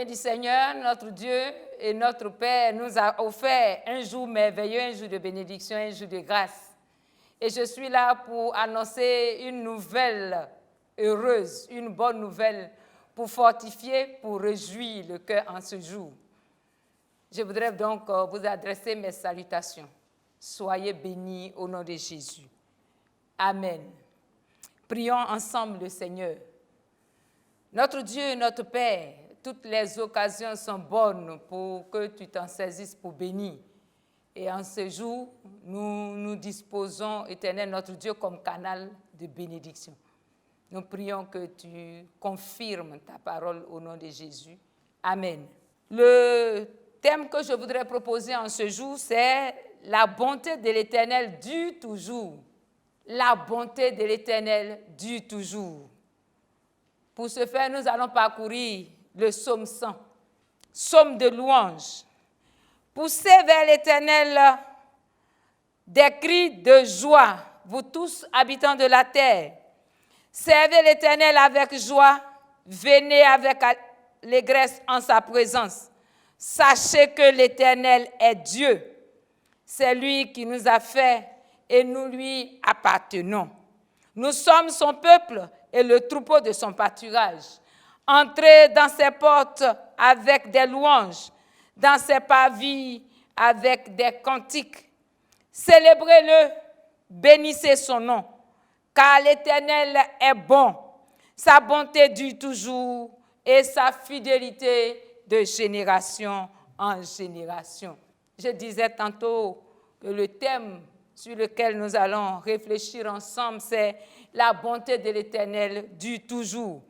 du Seigneur, notre Dieu et notre Père nous a offert un jour merveilleux, un jour de bénédiction, un jour de grâce. Et je suis là pour annoncer une nouvelle heureuse, une bonne nouvelle pour fortifier, pour réjouir le cœur en ce jour. Je voudrais donc vous adresser mes salutations. Soyez bénis au nom de Jésus. Amen. Prions ensemble le Seigneur. Notre Dieu, notre Père, toutes les occasions sont bonnes pour que tu t'en saisisses pour bénir. Et en ce jour, nous nous disposons, Éternel, notre Dieu, comme canal de bénédiction. Nous prions que tu confirmes ta parole au nom de Jésus. Amen. Le thème que je voudrais proposer en ce jour, c'est la bonté de l'Éternel dure toujours. La bonté de l'Éternel dure toujours. Pour ce faire, nous allons parcourir le psaume 100, psaume de louange. Poussez vers l'Éternel des cris de joie, vous tous habitants de la terre. Servez l'Éternel avec joie, venez avec allégresse en sa présence. Sachez que l'Éternel est Dieu. C'est lui qui nous a fait et nous lui appartenons. Nous sommes son peuple et le troupeau de son pâturage. Entrez dans ses portes avec des louanges, dans ses parvis avec des cantiques. Célébrez-le, bénissez son nom, car l'Éternel est bon. Sa bonté dure toujours et sa fidélité de génération en génération. Je disais tantôt que le thème sur lequel nous allons réfléchir ensemble, c'est la bonté de l'Éternel dure toujours.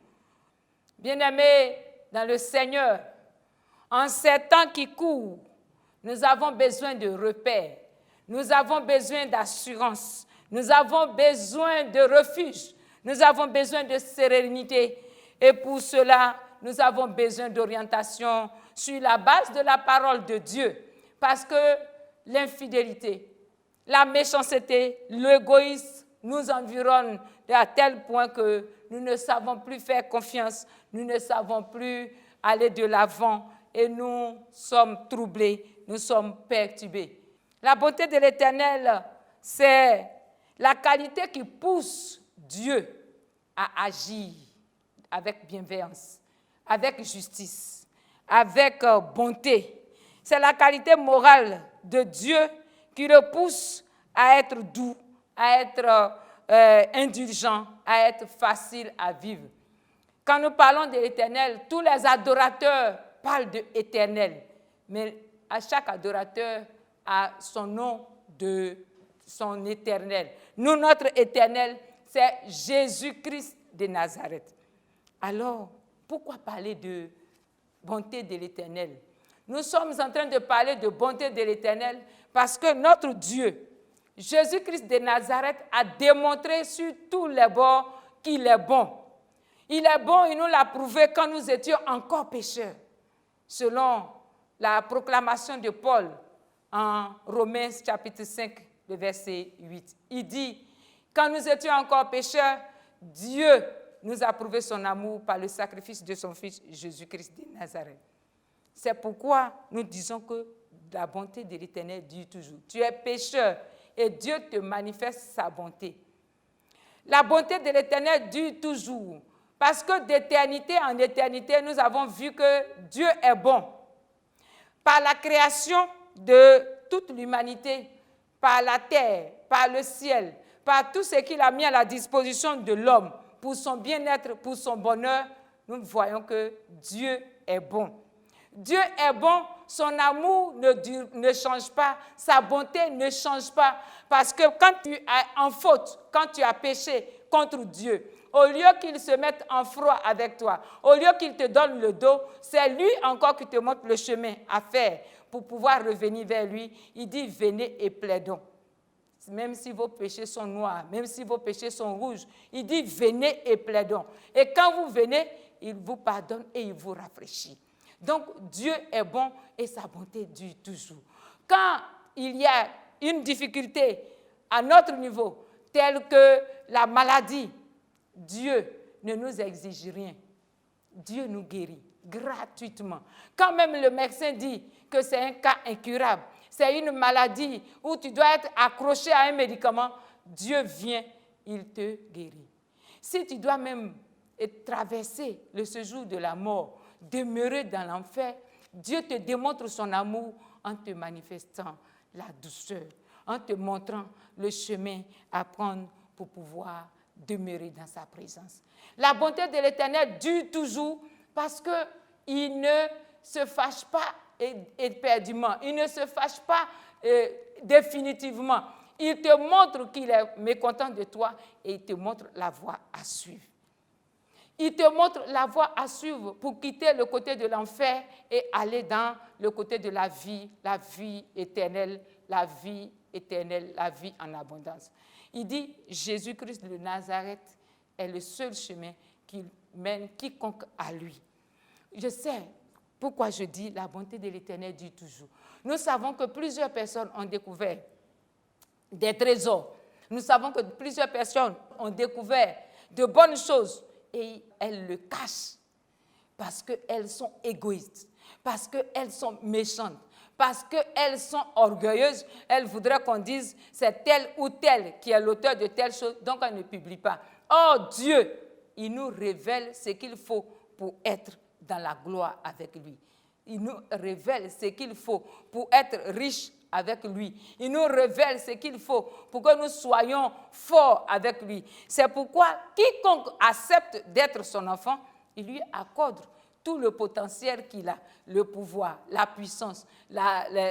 Bien-aimés dans le Seigneur, en ces temps qui courent, nous avons besoin de repères, nous avons besoin d'assurance, nous avons besoin de refuge, nous avons besoin de sérénité. Et pour cela, nous avons besoin d'orientation sur la base de la parole de Dieu. Parce que l'infidélité, la méchanceté, l'égoïsme nous environnent à tel point que nous ne savons plus faire confiance, nous ne savons plus aller de l'avant et nous sommes troublés, nous sommes perturbés. La bonté de l'Éternel, c'est la qualité qui pousse Dieu à agir avec bienveillance, avec justice, avec bonté. C'est la qualité morale de Dieu qui le pousse à être doux, à être indulgent, à être facile à vivre. Quand nous parlons de l'Éternel, tous les adorateurs parlent de l'Éternel, mais à chaque adorateur a son nom de son éternel. Nous, notre éternel, c'est Jésus-Christ de Nazareth. Alors, pourquoi parler de bonté de l'Éternel? Nous sommes en train de parler de bonté de l'Éternel parce que notre Dieu, Jésus-Christ de Nazareth, a démontré sur tous les bords qu'il est bon. Il est bon, il nous l'a prouvé quand nous étions encore pécheurs. Selon la proclamation de Paul en Romains chapitre 5, le verset 8. Il dit, quand nous étions encore pécheurs, Dieu nous a prouvé son amour par le sacrifice de son Fils Jésus-Christ de Nazareth. C'est pourquoi nous disons que la bonté de l'Éternel dure toujours. Tu es pécheur et Dieu te manifeste sa bonté. La bonté de l'Éternel dure toujours parce que d'éternité en éternité, nous avons vu que Dieu est bon. Par la création de toute l'humanité, par la terre, par le ciel, par tout ce qu'il a mis à la disposition de l'homme pour son bien-être, pour son bonheur, nous voyons que Dieu est bon. Dieu est bon, son amour ne change pas, sa bonté ne change pas. Parce que quand tu es en faute, quand tu as péché contre Dieu, au lieu qu'il se mette en froid avec toi, au lieu qu'il te donne le dos, c'est lui encore qui te montre le chemin à faire pour pouvoir revenir vers lui. Il dit, venez et plaidons. Même si vos péchés sont noirs, même si vos péchés sont rouges, il dit, venez et plaidons. Et quand vous venez, il vous pardonne et il vous rafraîchit. Donc, Dieu est bon et sa bonté dure toujours. Quand il y a une difficulté à notre niveau, telle que la maladie, Dieu ne nous exige rien. Dieu nous guérit. gratuitement. Quand même le médecin dit que c'est un cas incurable, c'est une maladie où tu dois être accroché à un médicament, Dieu vient, il te guérit. Si tu dois même traverser le séjour de la mort, demeurer dans l'enfer, Dieu te démontre son amour en te manifestant la douceur, en te montrant le chemin à prendre pour pouvoir demeurer dans sa présence. La bonté de l'Éternel dure toujours parce qu'il ne se fâche pas éperdument, il ne se fâche pas définitivement. Il te montre qu'il est mécontent de toi et il te montre la voie à suivre. Il te montre la voie à suivre pour quitter le côté de l'enfer et aller dans le côté de la vie éternelle, la vie éternelle, la vie en abondance. Il dit, Jésus-Christ de Nazareth est le seul chemin qui mène quiconque à lui. Je sais pourquoi je dis la bonté de l'Éternel dure toujours. Nous savons que plusieurs personnes ont découvert des trésors. Nous savons que plusieurs personnes ont découvert de bonnes choses et elles le cachent parce qu'elles sont égoïstes, parce qu'elles sont méchantes, parce qu'elles sont orgueilleuses. Elles voudraient qu'on dise c'est tel ou tel qui est l'auteur de telle chose, donc elles ne publient pas. Or, Dieu, il nous révèle ce qu'il faut pour être dans la gloire avec lui. Il nous révèle ce qu'il faut pour être riche avec lui. Il nous révèle ce qu'il faut pour que nous soyons forts avec lui. C'est pourquoi quiconque accepte d'être son enfant, il lui accorde tout le potentiel qu'il a, le pouvoir, la puissance,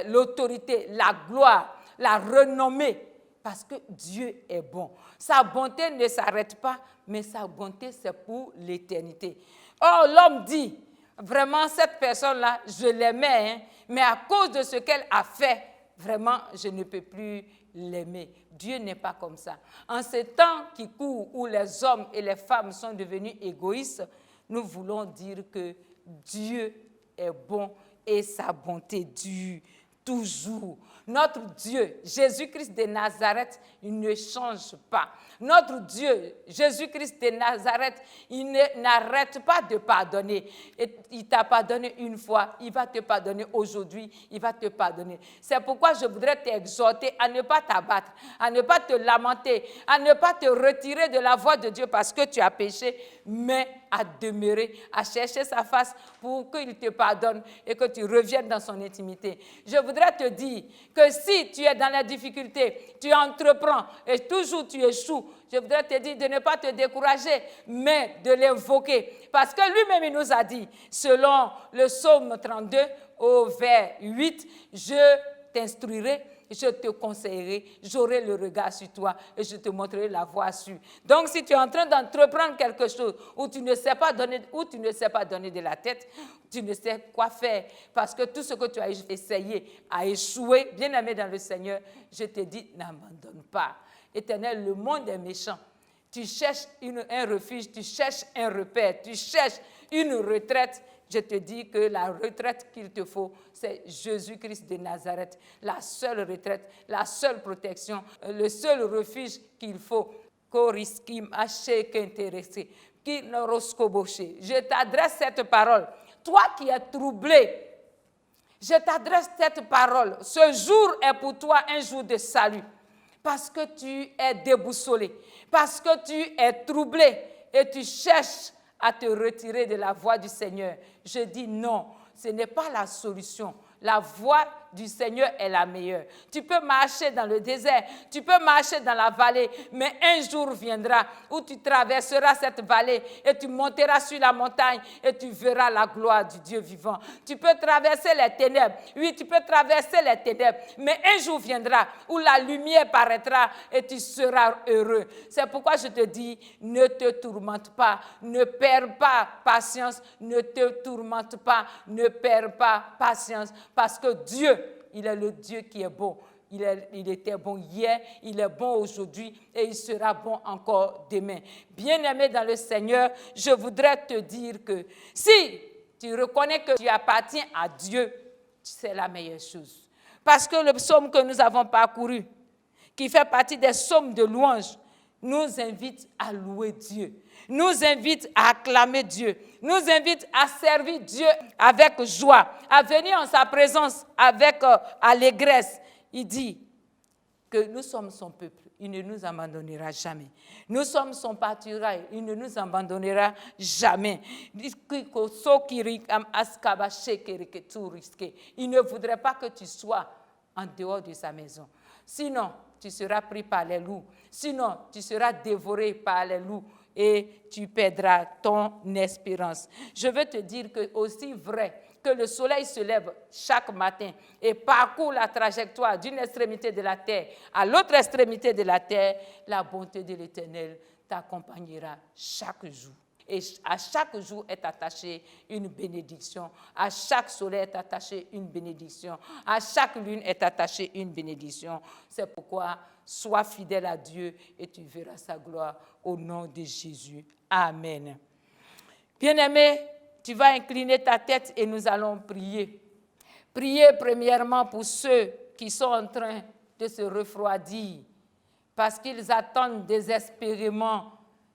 l'autorité, la gloire, la renommée, parce que Dieu est bon. Sa bonté ne s'arrête pas, mais sa bonté, c'est pour l'éternité. Or, l'homme dit, vraiment, cette personne-là, je l'aimais, mais à cause de ce qu'elle a fait, vraiment, je ne peux plus l'aimer. Dieu n'est pas comme ça. En ces temps qui courent, où les hommes et les femmes sont devenus égoïstes, nous voulons dire que Dieu est bon et sa bonté dure toujours. Notre Dieu, Jésus-Christ de Nazareth, il ne change pas. Notre Dieu, Jésus-Christ de Nazareth, il n'arrête pas de pardonner. Et il t'a pardonné une fois, il va te pardonner aujourd'hui, il va te pardonner. C'est pourquoi je voudrais t'exhorter à ne pas t'abattre, à ne pas te lamenter, à ne pas te retirer de la voie de Dieu parce que tu as péché, mais à demeurer, à chercher sa face pour qu'il te pardonne et que tu reviennes dans son intimité. Je voudrais te dire que si tu es dans la difficulté, tu entreprends et toujours tu échoues, je voudrais te dire de ne pas te décourager, mais de l'invoquer. Parce que lui-même, il nous a dit, selon le psaume 32, au vers 8, je t'instruirai, je te conseillerai, j'aurai le regard sur toi et je te montrerai la voie à suivre. Donc, si tu es en train d'entreprendre quelque chose où tu ne sais pas donner, de la tête, tu ne sais quoi faire, parce que tout ce que tu as essayé a échoué, bien-aimé dans le Seigneur, je te dis, n'abandonne pas. Éternel, le monde est méchant. Tu cherches un refuge, tu cherches un repère, tu cherches une retraite. Je te dis que la retraite qu'il te faut, c'est Jésus-Christ de Nazareth. La seule retraite, la seule protection, le seul refuge qu'il faut. Je t'adresse cette parole. Toi qui es troublé, je t'adresse cette parole. Ce jour est pour toi un jour de salut. Parce que tu es déboussolé, parce que tu es troublé et tu cherches à te retirer de la voie du Seigneur. Je dis non, ce n'est pas la solution. La voie du Seigneur est la meilleure. Tu peux marcher dans le désert, tu peux marcher dans la vallée, mais un jour viendra où tu traverseras cette vallée et tu monteras sur la montagne et tu verras la gloire du Dieu vivant. Tu peux traverser les ténèbres, oui, tu peux traverser les ténèbres, mais un jour viendra où la lumière paraîtra et tu seras heureux. C'est pourquoi je te dis, ne te tourmente pas, ne perds pas patience, ne te tourmente pas, ne perds pas patience, parce que Dieu, il est le Dieu qui est bon. Il était bon hier, il est bon aujourd'hui et il sera bon encore demain. Bien-aimé dans le Seigneur, je voudrais te dire que si tu reconnais que tu appartiens à Dieu, c'est la meilleure chose. Parce que le psaume que nous avons parcouru, qui fait partie des psaumes de louange, nous invite à louer Dieu, nous invite à acclamer Dieu, nous invite à servir Dieu avec joie, à venir en sa présence avec allégresse. Il dit que nous sommes son peuple, il ne nous abandonnera jamais. Nous sommes son pâturage, il ne nous abandonnera jamais. Il ne voudrait pas que tu sois en dehors de sa maison. Sinon, tu seras pris par les loups. Sinon, tu seras dévoré par les loups et tu perdras ton espérance. Je veux te dire que aussi vrai que le soleil se lève chaque matin et parcourt la trajectoire d'une extrémité de la terre à l'autre extrémité de la terre, la bonté de l'Éternel t'accompagnera chaque jour. Et à chaque jour est attachée une bénédiction. À chaque soleil est attachée une bénédiction. À chaque lune est attachée une bénédiction. C'est pourquoi sois fidèle à Dieu et tu verras sa gloire au nom de Jésus. Amen. Bien-aimé, tu vas incliner ta tête et nous allons prier. Prier premièrement pour ceux qui sont en train de se refroidir parce qu'ils attendent désespérément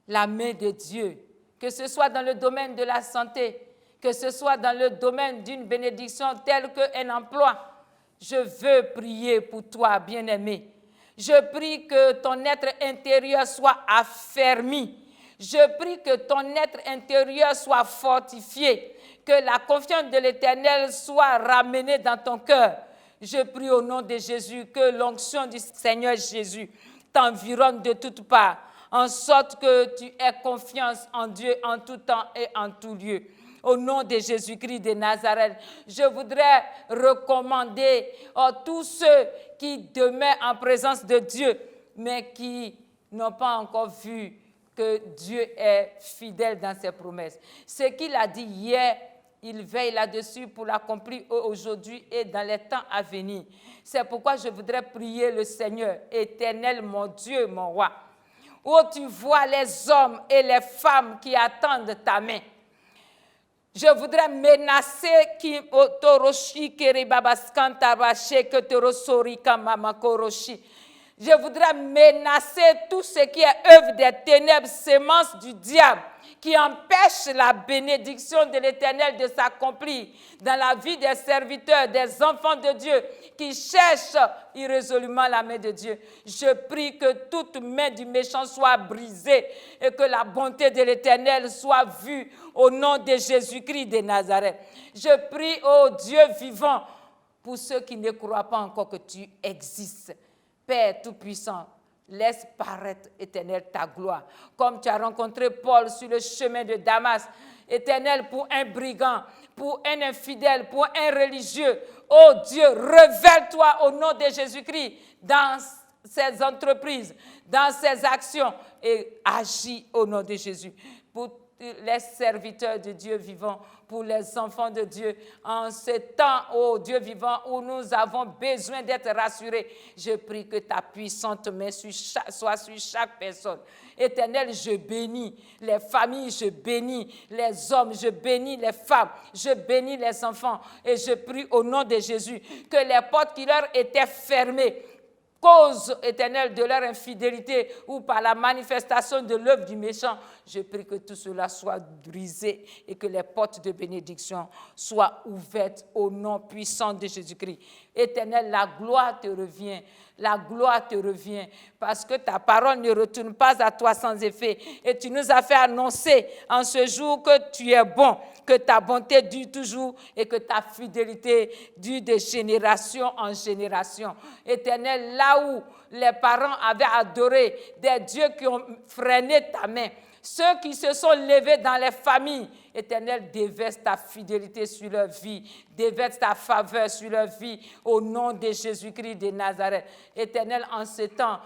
la main de Dieu. Que ce soit dans le domaine de la santé, que ce soit dans le domaine d'une bénédiction telle qu'un emploi. Je veux prier pour toi, bien-aimé. Je prie que ton être intérieur soit affermi. Je prie que ton être intérieur soit fortifié, que la confiance de l'Éternel soit ramenée dans ton cœur. Je prie au nom de Jésus que l'onction du Seigneur Jésus t'environne de toutes parts, en sorte que tu aies confiance en Dieu en tout temps et en tout lieu. Au nom de Jésus-Christ de Nazareth, je voudrais recommander à tous ceux qui demeurent en présence de Dieu, mais qui n'ont pas encore vu que Dieu est fidèle dans ses promesses. Ce qu'il a dit hier, il veille là-dessus pour l'accomplir aujourd'hui et dans les temps à venir. C'est pourquoi je voudrais prier le Seigneur, Éternel, mon Dieu, mon roi, où tu vois les hommes et les femmes qui attendent ta main. Je voudrais menacer je voudrais menacer tout ce qui est œuvre des ténèbres, sémence du diable, qui empêche la bénédiction de l'Éternel de s'accomplir dans la vie des serviteurs, des enfants de Dieu, qui cherchent irrésolument la main de Dieu. Je prie que toute main du méchant soit brisée et que la bonté de l'Éternel soit vue au nom de Jésus-Christ de Nazareth. Je prie, ô Dieu vivant, pour ceux qui ne croient pas encore que tu existes. Père Tout-Puissant, laisse paraître, Éternel, ta gloire. Comme tu as rencontré Paul sur le chemin de Damas, Éternel, pour un brigand, pour un infidèle, pour un religieux. Oh Dieu, révèle-toi au nom de Jésus-Christ dans ses entreprises, dans ses actions et agis au nom de Jésus. Pour les serviteurs de Dieu vivant, pour les enfants de Dieu, en ce temps, ô Dieu vivant, où nous avons besoin d'être rassurés, je prie que ta puissante main soit sur chaque personne. Éternel, je bénis les familles, je bénis les hommes, je bénis les femmes, je bénis les enfants, et je prie au nom de Jésus que les portes qui leur étaient fermées, cause éternelle de leur infidélité ou par la manifestation de l'œuvre du méchant, je prie que tout cela soit brisé et que les portes de bénédiction soient ouvertes au nom puissant de Jésus-Christ. Éternel, la gloire te revient. La gloire te revient parce que ta parole ne retourne pas à toi sans effet. Et tu nous as fait annoncer en ce jour que tu es bon, que ta bonté dure toujours et que ta fidélité dure de génération en génération. Éternel, là où les parents avaient adoré des dieux qui ont freiné ta main, ceux qui se sont levés dans les familles, Éternel, déverse ta fidélité sur leur vie, déverse ta faveur sur leur vie, au nom de Jésus-Christ de Nazareth. Éternel, en ce temps,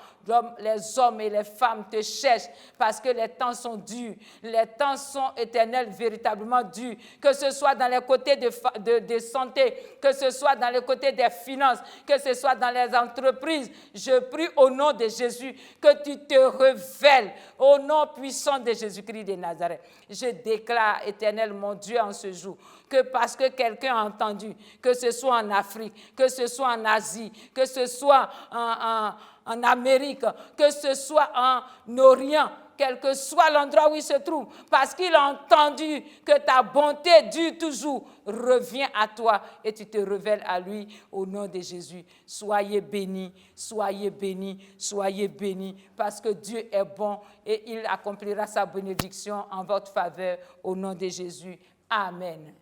les hommes et les femmes te cherchent parce que les temps sont durs. Les temps sont, Éternel, véritablement durs. Que ce soit dans les côtés de santé, que ce soit dans les côtés des finances, que ce soit dans les entreprises. Je prie au nom de Jésus que tu te révèles au nom puissant de Jésus-Christ de Nazareth. Je déclare, Éternel, mon Dieu, en ce jour, que parce que quelqu'un a entendu, que ce soit en Afrique, que ce soit en Asie, que ce soit en Amérique, que ce soit en Orient, quel que soit l'endroit où il se trouve, parce qu'il a entendu que ta bonté dure toujours, revient à toi et tu te révèles à lui au nom de Jésus. Soyez bénis, soyez bénis, soyez bénis, parce que Dieu est bon et il accomplira sa bénédiction en votre faveur au nom de Jésus. Amen.